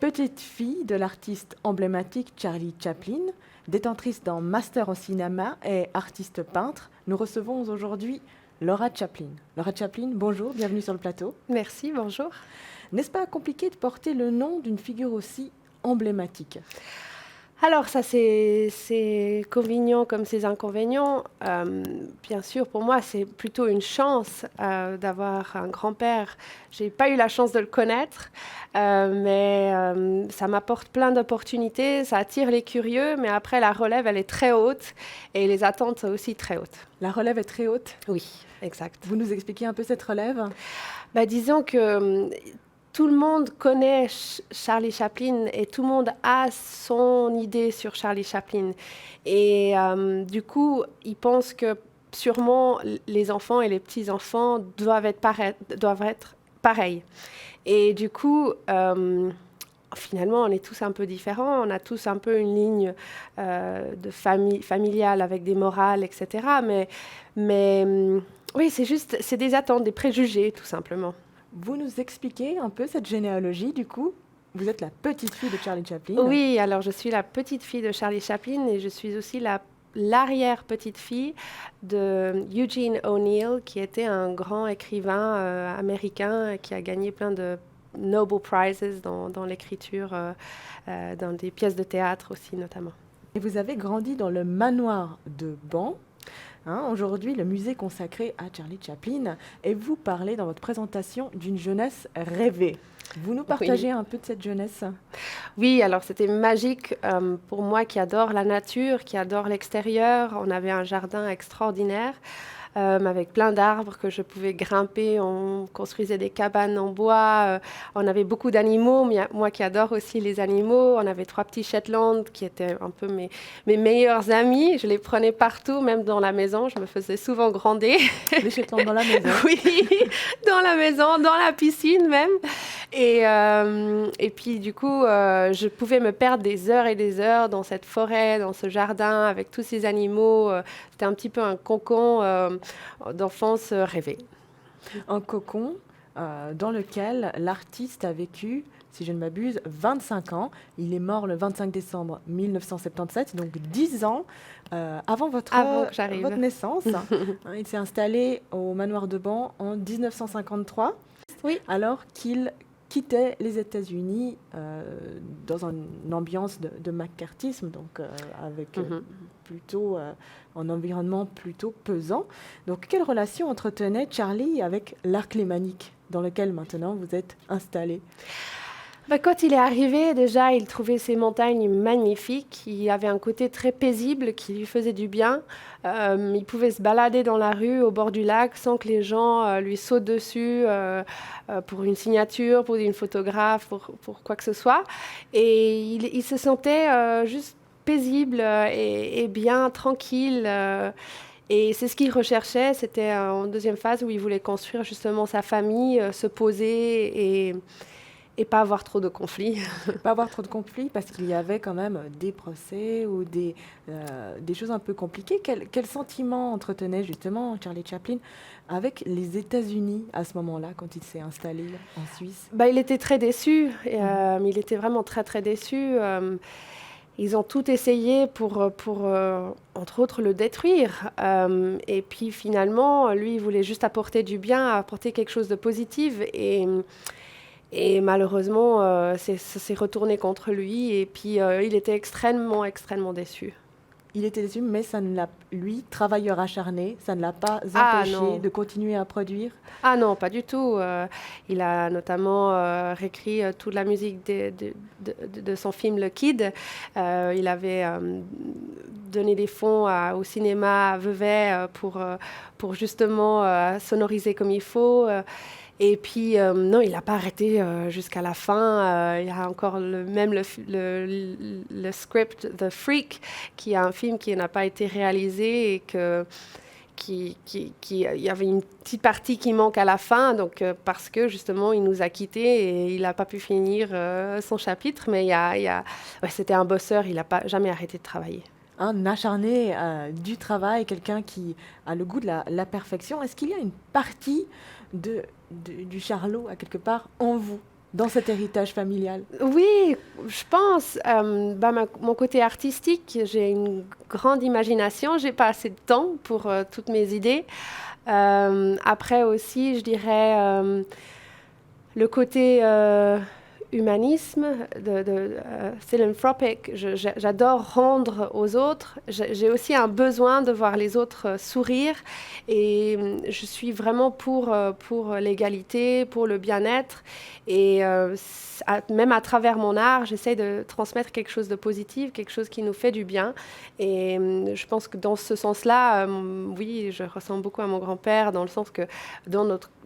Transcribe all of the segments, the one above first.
petite fille de l'artiste emblématique Charlie Chaplin, détentrice d'un master en cinéma et artiste peintre. Nous recevons aujourd'hui Laura Chaplin. Laura Chaplin, bonjour, bienvenue sur le plateau. Merci, bonjour. N'est-ce pas compliqué de porter le nom d'une figure aussi emblématique ? Alors ça, c'est convenient comme ses inconvénients. Bien sûr, pour moi, c'est plutôt une chance d'avoir un grand-père. Je n'ai pas eu la chance de le connaître, mais ça m'apporte plein d'opportunités, ça attire les curieux, mais après, la relève, elle est très haute et les attentes sont aussi très hautes. La relève est très haute ? Oui, exact. Vous nous expliquez un peu cette relève ? Disons que tout le monde connaît Charlie Chaplin et tout le monde a son idée sur Charlie Chaplin. Et du coup, ils pensent que sûrement les enfants et les petits-enfants doivent être pareils. Et du coup, finalement, on est tous un peu différents. On a tous un peu une ligne de familiale avec des morales, etc. Mais oui, c'est des attentes, des préjugés, tout simplement. Vous nous expliquez un peu cette généalogie, du coup ? Vous êtes la petite fille de Charlie Chaplin. Oui, alors je suis la petite fille de Charlie Chaplin et je suis aussi l'arrière-petite-fille de Eugene O'Neill, qui était un grand écrivain américain qui a gagné plein de Nobel Prizes dans l'écriture, dans des pièces de théâtre aussi notamment. Et vous avez grandi dans le manoir de Ban. Aujourd'hui, le musée consacré à Charlie Chaplin, et vous parlez dans votre présentation d'une jeunesse rêvée. Vous nous partagez un peu de cette jeunesse ? Oui, alors c'était magique pour moi qui adore la nature, qui adore l'extérieur. On avait un jardin extraordinaire avec plein d'arbres que je pouvais grimper. On construisait des cabanes en bois. On avait beaucoup d'animaux, moi qui adore aussi les animaux. On avait 3 petits Shetland qui étaient un peu mes meilleurs amis. Je les prenais partout, même dans la maison. Je me faisais souvent gronder. Les Shetland dans la maison ? Oui, dans la maison, dans la piscine même. Et puis du coup, je pouvais me perdre des heures et des heures dans cette forêt, dans ce jardin, avec tous ces animaux. C'était un petit peu un cocon d'enfance rêvée. Un cocon dans lequel l'artiste a vécu, si je ne m'abuse, 25 ans. Il est mort le 25 décembre 1977, donc 10 ans avant votre naissance. Il s'est installé au manoir de Ban en 1953, oui. Alors qu'il quittait les États-Unis dans une ambiance de macartisme, donc avec plutôt un environnement plutôt pesant. Donc, quelle relation entretenait Charlie avec l'art lémanique, dans lequel maintenant vous êtes installé ? Quand il est arrivé, déjà, il trouvait ces montagnes magnifiques. Il avait un côté très paisible qui lui faisait du bien. Il pouvait se balader dans la rue, au bord du lac, sans que les gens lui sautent dessus pour une signature, pour une photographe, pour quoi que ce soit. Et il se sentait juste paisible et bien, tranquille. Et c'est ce qu'il recherchait. C'était en deuxième phase où il voulait construire justement sa famille, se poser et pas avoir trop de conflits. Pas avoir trop de conflits parce qu'il y avait quand même des procès ou des choses un peu compliquées. Quel sentiment entretenait justement Charlie Chaplin avec les États-Unis à ce moment-là, quand il s'est installé en Suisse ? Il était très déçu. Il était vraiment très, très déçu. Ils ont tout essayé pour entre autres, le détruire. Et puis finalement, lui, il voulait juste apporter du bien, apporter quelque chose de positif. Et malheureusement, ça s'est retourné contre lui. Et puis, il était extrêmement, extrêmement déçu. Il était déçu, mais ça ne l'a, lui, travailleur acharné, ça ne l'a pas empêché de continuer à produire ? Ah non, pas du tout. Il a notamment réécrit toute la musique de son film Le Kid. Il avait donné des fonds au cinéma Vevey pour justement sonoriser comme il faut. Et puis, non, il n'a pas arrêté jusqu'à la fin. Il y a encore le script The Freak, qui est un film qui n'a pas été réalisé et il y avait une petite partie qui manque à la fin, donc, parce que justement, il nous a quittés et il n'a pas pu finir son chapitre. Mais c'était un bosseur, il n'a jamais arrêté de travailler. Un acharné du travail, quelqu'un qui a le goût de la perfection. Est-ce qu'il y a une partie du Charlot, à quelque part, en vous ? dans cet héritage familial? Oui, je pense. Mon côté artistique, j'ai une grande imagination. J'ai pas assez de temps pour toutes mes idées. Après aussi, je dirais le côté humanisme, philanthropic. J'adore rendre aux autres. J'ai aussi un besoin de voir les autres sourire. Et je suis vraiment pour l'égalité, pour le bien-être. Et même à travers mon art, j'essaie de transmettre quelque chose de positif, quelque chose qui nous fait du bien. Et je pense que dans ce sens-là, oui, je ressemble beaucoup à mon grand-père, dans le sens que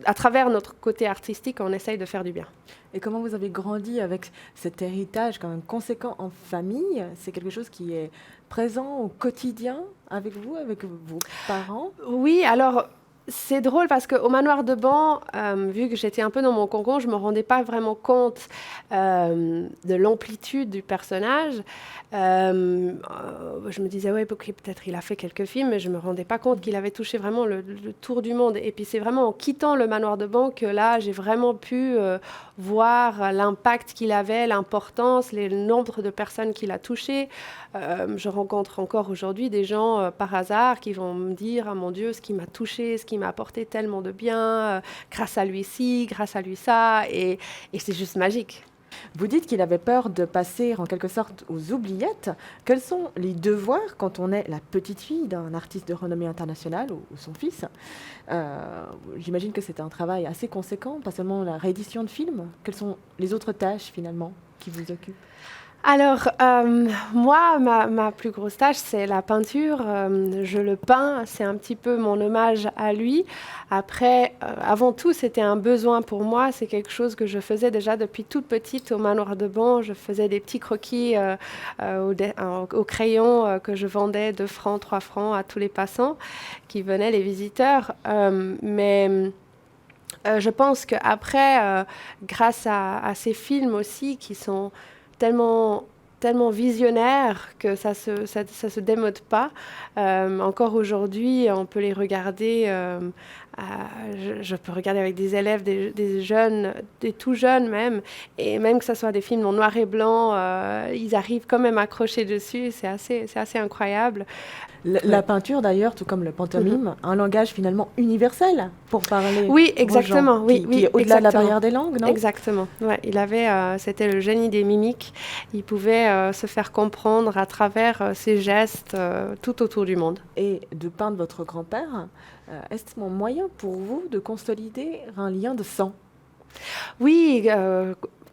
à travers notre côté artistique, on essaye de faire du bien. Et comment vous avez grandi avec cet héritage quand même conséquent en famille? C'est quelque chose qui est présent au quotidien avec vous, avec vos parents? Oui, alors c'est drôle parce qu'au manoir de Ban, vu que j'étais un peu dans mon cocon, je ne me rendais pas vraiment compte de l'amplitude du personnage. Je me disais, ouais, peut-être il a fait quelques films, mais je ne me rendais pas compte qu'il avait touché vraiment le tour du monde. Et puis c'est vraiment en quittant le manoir de Ban que là, j'ai vraiment pu voir l'impact qu'il avait, l'importance, le nombre de personnes qu'il a touchées. Je rencontre encore aujourd'hui des gens par hasard qui vont me dire, ah mon Dieu, ce qui m'a touché, ce qui m'a apporté tellement de bien, grâce à lui ci, grâce à lui ça, et c'est juste magique. Vous dites qu'il avait peur de passer en quelque sorte aux oubliettes. Quels sont les devoirs quand on est la petite fille d'un artiste de renommée internationale ou son fils? J'imagine que c'est un travail assez conséquent, pas seulement la réédition de films. Quelles sont les autres tâches finalement qui vous occupent? Alors, moi, ma plus grosse tâche, c'est la peinture. Je le peins, c'est un petit peu mon hommage à lui. Après, avant tout, c'était un besoin pour moi. C'est quelque chose que je faisais déjà depuis toute petite au manoir de Ban. Je faisais des petits croquis au crayon que je vendais 2 francs, 3 francs à tous les passants qui venaient, les visiteurs. Mais je pense qu'après, grâce à ces films aussi qui sont tellement visionnaire que ça se démode pas. Encore aujourd'hui, on peut les regarder. Je peux regarder avec des élèves, des jeunes, des tout jeunes même, et même que ce soit des films en noir et blanc, ils arrivent quand même à accrocher dessus. C'est assez incroyable. La peinture, d'ailleurs, tout comme le pantomime, un langage finalement universel pour parler. Oui, exactement. Aux gens, qui est au-delà de la barrière des langues, non? Exactement. Ouais, c'était le génie des mimiques. Il pouvait se faire comprendre à travers ses gestes tout autour du monde. Et de peindre votre grand-père, est-ce un moyen pour vous de consolider un lien de sang? Oui,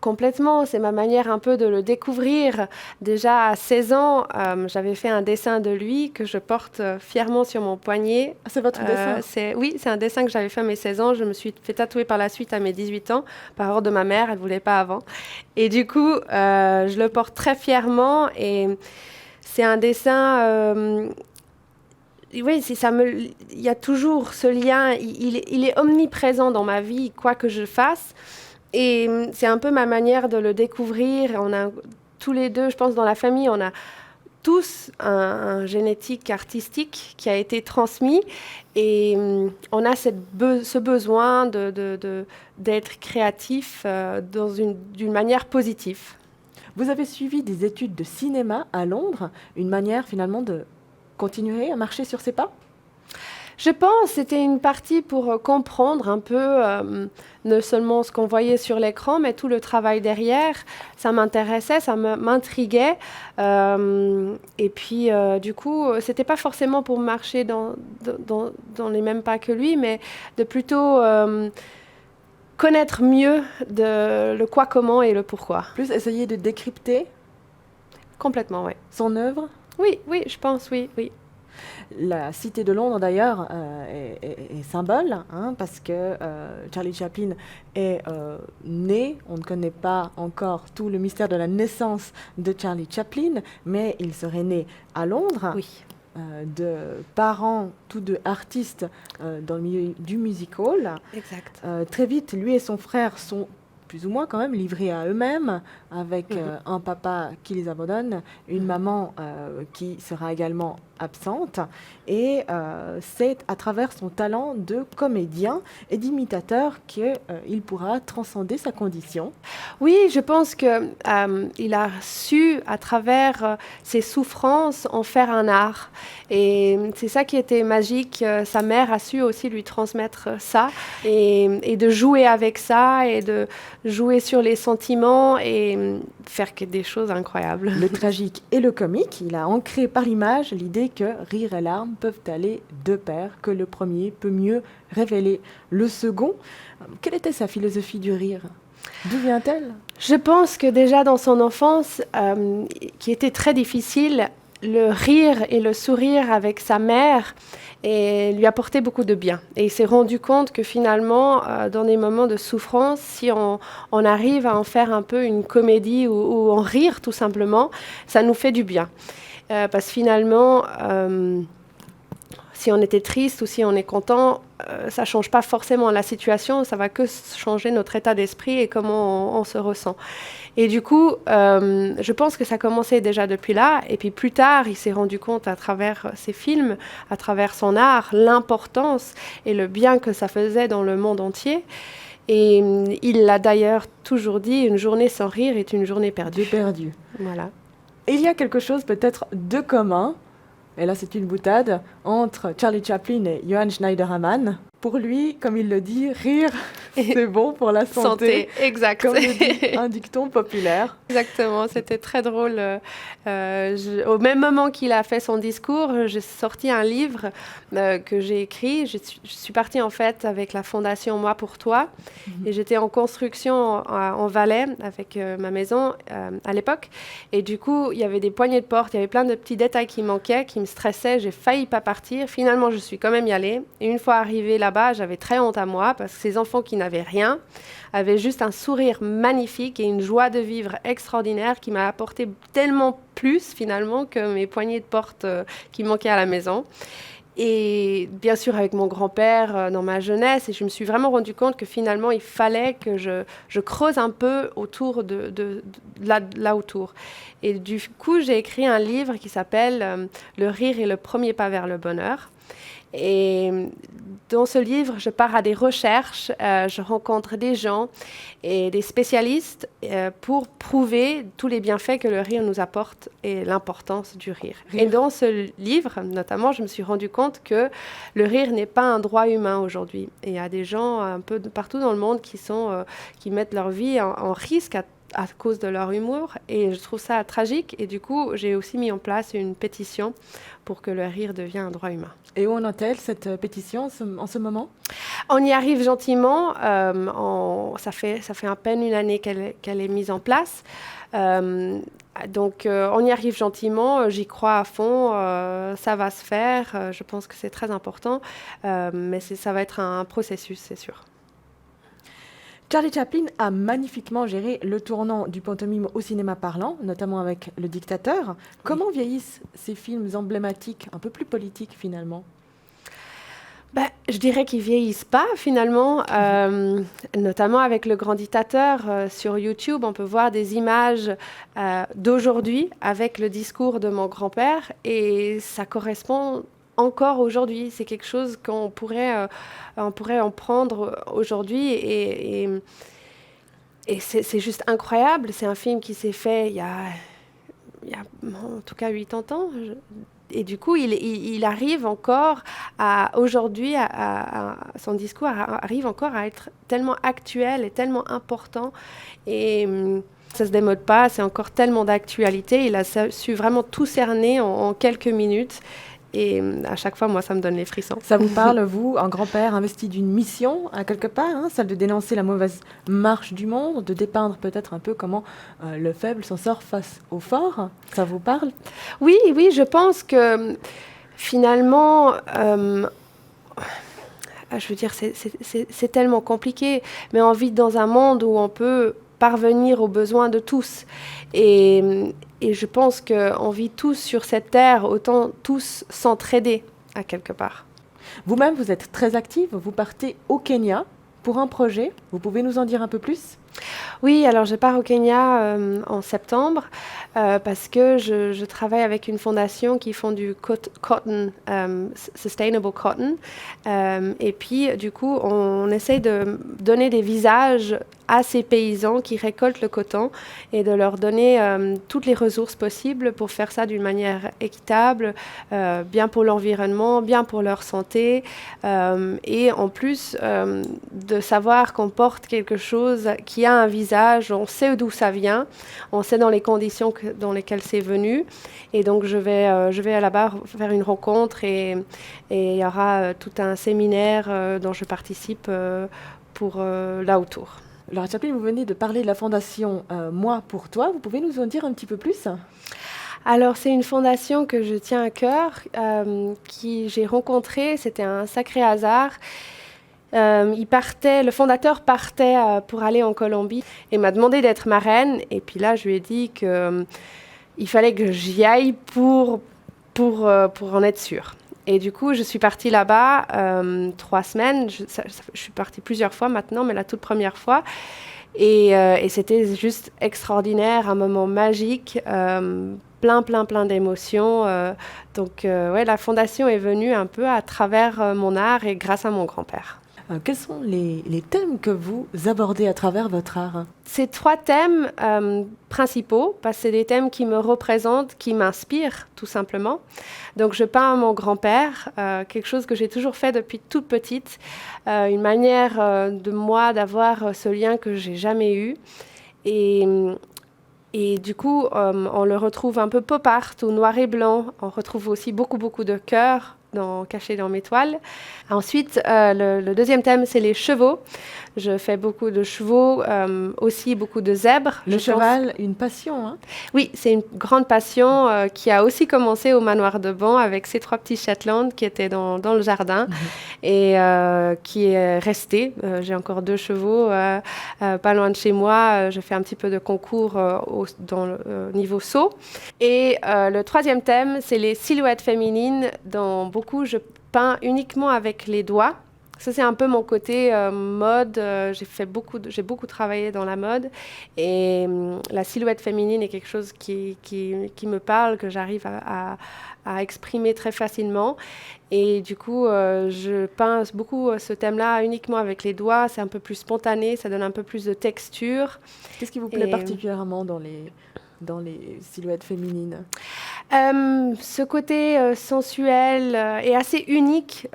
complètement. C'est ma manière un peu de le découvrir. Déjà à 16 ans, j'avais fait un dessin de lui que je porte fièrement sur mon poignet. Ah, c'est votre dessin? Oui, c'est un dessin que j'avais fait à mes 16 ans. Je me suis fait tatouer par la suite à mes 18 ans, par ordre de ma mère. Elle ne voulait pas avant. Et du coup, je le porte très fièrement. Et c'est un dessin... oui, il y a toujours ce lien. Il est omniprésent dans ma vie, quoi que je fasse. Et c'est un peu ma manière de le découvrir. On a tous les deux, je pense, dans la famille, on a tous un génétique artistique qui a été transmis. Et on a ce besoin d'être créatif d'une manière positive. Vous avez suivi des études de cinéma à Londres, une manière finalement de continuer à marcher sur ses pas? Je pense que c'était une partie pour comprendre un peu, non seulement ce qu'on voyait sur l'écran, mais tout le travail derrière. Ça m'intéressait, ça m'intriguait. Et puis, du coup, c'était pas forcément pour marcher dans les mêmes pas que lui, mais de plutôt connaître mieux le quoi, comment et le pourquoi. Plus essayer de décrypter? Complètement, oui. Son œuvre? Oui, je pense, oui. La cité de Londres, d'ailleurs, est symbole, hein, parce que Charlie Chaplin est né. On ne connaît pas encore tout le mystère de la naissance de Charlie Chaplin, mais il serait né à Londres, oui. De parents, tous deux artistes dans le milieu du music hall. Exact. Très vite, lui et son frère sont plus ou moins quand même livrés à eux-mêmes, avec un papa qui les abandonne, une maman qui sera également absente. Et c'est à travers son talent de comédien et d'imitateur qu'il pourra transcender sa condition. Oui, je pense que il a su, à travers ses souffrances, en faire un art. Et c'est ça qui était magique. Sa mère a su aussi lui transmettre ça et de jouer avec ça et de jouer sur les sentiments et faire des choses incroyables. Le tragique et le comique, il a ancré par l'image l'idée que rire et larmes peuvent aller de pair, que le premier peut mieux révéler le second. Quelle était sa philosophie du rire ? D'où vient-elle ? Je pense que déjà dans son enfance, qui était très difficile, le rire et le sourire avec sa mère lui apportait beaucoup de bien. Et il s'est rendu compte que finalement, dans des moments de souffrance, si on arrive à en faire un peu une comédie ou en rire tout simplement, ça nous fait du bien. Parce que finalement, si on était triste ou si on est content, ça ne change pas forcément la situation, ça va que changer notre état d'esprit et comment on se ressent. Et du coup, je pense que ça commençait déjà depuis là. Et puis plus tard, il s'est rendu compte à travers ses films, à travers son art, l'importance et le bien que ça faisait dans le monde entier. Et il l'a d'ailleurs toujours dit, une journée sans rire est une journée perdue. Voilà. Et il y a quelque chose peut-être de commun, et là c'est une boutade, entre Charlie Chaplin et Johann Schneiderman. Pour lui, comme il le dit, rire, c'est bon pour la santé. Exact. Comme le dit un dicton populaire. Exactement, c'était très drôle. Au même moment qu'il a fait son discours, j'ai sorti un livre que j'ai écrit. Je suis partie en fait avec la fondation Moi pour toi. Et j'étais en construction en Valais avec ma maison à l'époque. Et du coup, il y avait des poignées de porte, il y avait plein de petits détails qui manquaient, qui me stressaient. J'ai failli pas partir. Finalement, je suis quand même y allée. Et une fois arrivée là-bas, j'avais très honte à moi parce que ces enfants qui n'avaient rien avaient juste un sourire magnifique et une joie de vivre extraordinaire qui m'a apporté tellement plus finalement que mes poignées de porte qui manquaient à la maison. Et bien sûr avec mon grand-père dans ma jeunesse, et je me suis vraiment rendu compte que finalement il fallait que je creuse un peu autour de là autour. Et du coup j'ai écrit un livre qui s'appelle Le rire est le premier pas vers le bonheur. Et dans ce livre, je pars à des recherches, je rencontre des gens et des spécialistes pour prouver tous les bienfaits que le rire nous apporte et l'importance du rire. Et dans ce livre, notamment, je me suis rendu compte que le rire n'est pas un droit humain aujourd'hui. Et il y a des gens un peu partout dans le monde qui mettent leur vie en risque à cause de leur humour, et je trouve ça tragique. Et du coup, j'ai aussi mis en place une pétition pour que le rire devienne un droit humain. Et où en est-elle, cette pétition, en ce moment ? On y arrive gentiment. Ça fait à peine une année qu'elle est mise en place. Donc, on y arrive gentiment. J'y crois à fond. Ça va se faire. Je pense que c'est très important. Mais ça va être un processus, c'est sûr. Charlie Chaplin a magnifiquement géré le tournant du pantomime au cinéma parlant, notamment avec Le Dictateur. Comment vieillissent ces films emblématiques, un peu plus politiques finalement ? Je dirais qu'ils vieillissent pas finalement, notamment avec Le Grand Dictateur. Sur YouTube, on peut voir des images d'aujourd'hui avec le discours de mon grand-père, et ça correspond encore aujourd'hui. C'est quelque chose qu'on pourrait en prendre aujourd'hui, et c'est juste incroyable. C'est un film qui s'est fait il y a en tout cas 80 ans. Et du coup, il arrive encore aujourd'hui, son discours arrive encore à être tellement actuel et tellement important. Et ça ne se démode pas, c'est encore tellement d'actualité. Il a su vraiment tout cerner en quelques minutes. Et à chaque fois, moi, ça me donne les frissons. Ça vous parle, vous, un grand-père investi d'une mission, à quelque part, celle de dénoncer la mauvaise marche du monde, de dépeindre peut-être un peu comment le faible s'en sort face au fort. Ça vous parle ? Oui, je pense que finalement, je veux dire, c'est tellement compliqué, mais on vit dans un monde où on peut parvenir aux besoins de tous. Et je pense qu'on vit tous sur cette terre, autant tous s'entraider à quelque part. Vous-même, vous êtes très active, vous partez au Kenya pour un projet. Vous pouvez nous en dire un peu plus ? Oui, alors je pars au Kenya en septembre parce que je travaille avec une fondation qui font du cotton, sustainable cotton. Et puis, du coup, on essaye de donner des visages à ces paysans qui récoltent le coton et de leur donner toutes les ressources possibles pour faire ça d'une manière équitable, bien pour l'environnement, bien pour leur santé, et en plus de savoir qu'on porte quelque chose qui a un visage, on sait d'où ça vient, on sait dans les conditions dans lesquelles c'est venu, et donc je vais là-bas faire une rencontre et il y aura tout un séminaire dont je participe pour là autour. Laura Chaplin, vous venez de parler de la fondation Moi pour toi. Vous pouvez nous en dire un petit peu plus? Alors, c'est une fondation que je tiens à cœur, qui j'ai rencontrée. C'était un sacré hasard. Le fondateur partait pour aller en Colombie et m'a demandé d'être marraine. Et puis là, je lui ai dit qu'il fallait que j'y aille pour en être sûre. Et du coup, je suis partie là-bas 3 semaines. Je suis partie plusieurs fois maintenant, mais la toute première fois. Et c'était juste extraordinaire, un moment magique, plein d'émotions. Donc, ouais, la fondation est venue un peu à travers mon art et grâce à mon grand-père. Quels sont les thèmes que vous abordez à travers votre art? Ces 3 thèmes principaux, parce que c'est des thèmes qui me représentent, qui m'inspirent tout simplement. Donc je peins mon grand-père, quelque chose que j'ai toujours fait depuis toute petite, une manière de moi d'avoir ce lien que j'ai jamais eu. Et du coup, on le retrouve un peu pop art ou noir et blanc. On retrouve aussi beaucoup de cœurs cachés dans mes toiles. Ensuite, le deuxième thème, c'est les chevaux. Je fais beaucoup de chevaux, aussi beaucoup de zèbres. Le cheval, une passion, hein? Oui, c'est une grande passion qui a aussi commencé au manoir de Ban avec ces 3 petits Shetland qui étaient dans le jardin et qui est resté. J'ai encore 2 chevaux pas loin de chez moi. Je fais un petit peu de concours dans le niveau saut. Et le 3e thème, c'est les silhouettes féminines. Dans beaucoup, je peins uniquement avec les doigts. Ça, c'est un peu mon côté mode. J'ai beaucoup travaillé dans la mode. Et la silhouette féminine est quelque chose qui me parle, que j'arrive à exprimer très facilement. Et du coup, je peins beaucoup ce thème-là uniquement avec les doigts. C'est un peu plus spontané, ça donne un peu plus de texture. Qu'est-ce qui vous plaît particulièrement dans les silhouettes féminines? Ce côté sensuel et assez unique.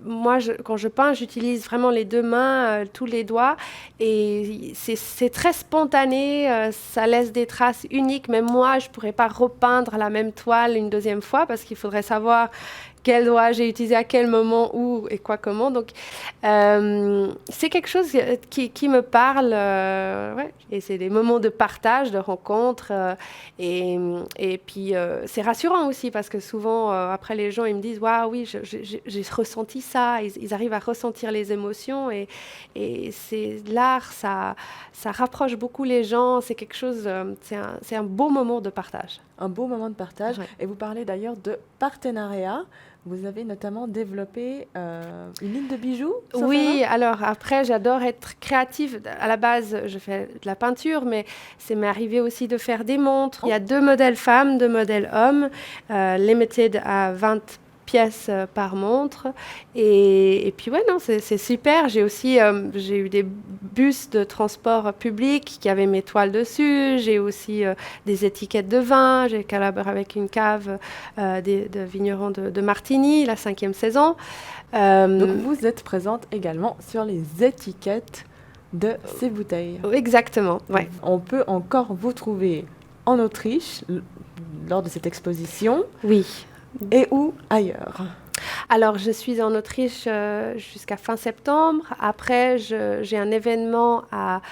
Moi, quand je peins, j'utilise vraiment les 2 mains, tous les doigts. Et c'est très spontané, ça laisse des traces uniques. Même moi, je ne pourrais pas repeindre la même toile une 2e fois parce qu'il faudrait savoir quel doigt j'ai utilisé à quel moment, où et quoi, comment. Donc, c'est quelque chose qui me parle. Ouais. Et c'est des moments de partage, de rencontre. Et puis, c'est rassurant aussi parce que souvent, après, les gens, ils me disent « Waouh, oui, j'ai ressenti ça ». Ils arrivent à ressentir les émotions. Et c'est l'art, ça rapproche beaucoup les gens. C'est quelque chose, c'est un beau moment de partage. Un beau moment de partage. Ouais. Et vous parlez d'ailleurs de partenariat. Vous avez notamment développé une ligne de bijoux? Oui, alors après, j'adore être créative. À la base, je fais de la peinture, mais c'est m'est arrivé aussi de faire des montres. Il y a 2 modèles femmes, 2 modèles hommes, limited à 20 pièces par montre. Et puis, ouais, non, c'est super. J'ai eu des bus de transport public qui avaient mes toiles dessus. J'ai aussi des étiquettes de vin. J'ai collaboré avec une cave de vignerons de Martigny, la 5e saison. Donc, vous êtes présente également sur les étiquettes de ces bouteilles. Exactement, ouais. On peut encore vous trouver en Autriche lors de cette exposition. Oui. Et où ailleurs? Alors, je suis en Autriche jusqu'à fin septembre. Après, j'ai un événement à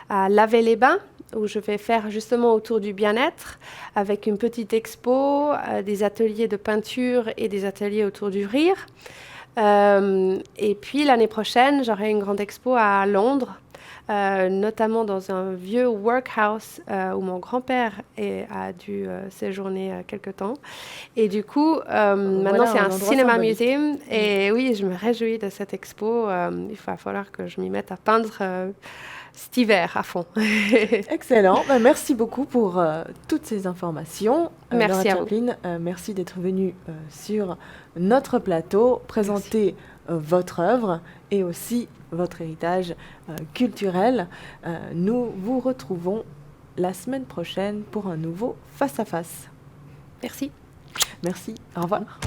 Lavey-les-Bains où je vais faire justement autour du bien-être avec une petite expo, des ateliers de peinture et des ateliers autour du rire. Et puis, l'année prochaine, j'aurai une grande expo à Londres. Notamment dans un vieux workhouse où mon grand-père a dû séjourner quelque temps. Et du coup, maintenant, c'est un cinéma museum. Et oui, je me réjouis de cette expo. Il va falloir que je m'y mette à peindre cet hiver à fond. Excellent. Merci beaucoup pour toutes ces informations. Merci Laura à vous. Chaplin, merci d'être venue sur notre plateau, présenter votre œuvre et aussi votre héritage culturel. Nous vous retrouvons la semaine prochaine pour un nouveau Face à Face. Merci. Merci. Au revoir.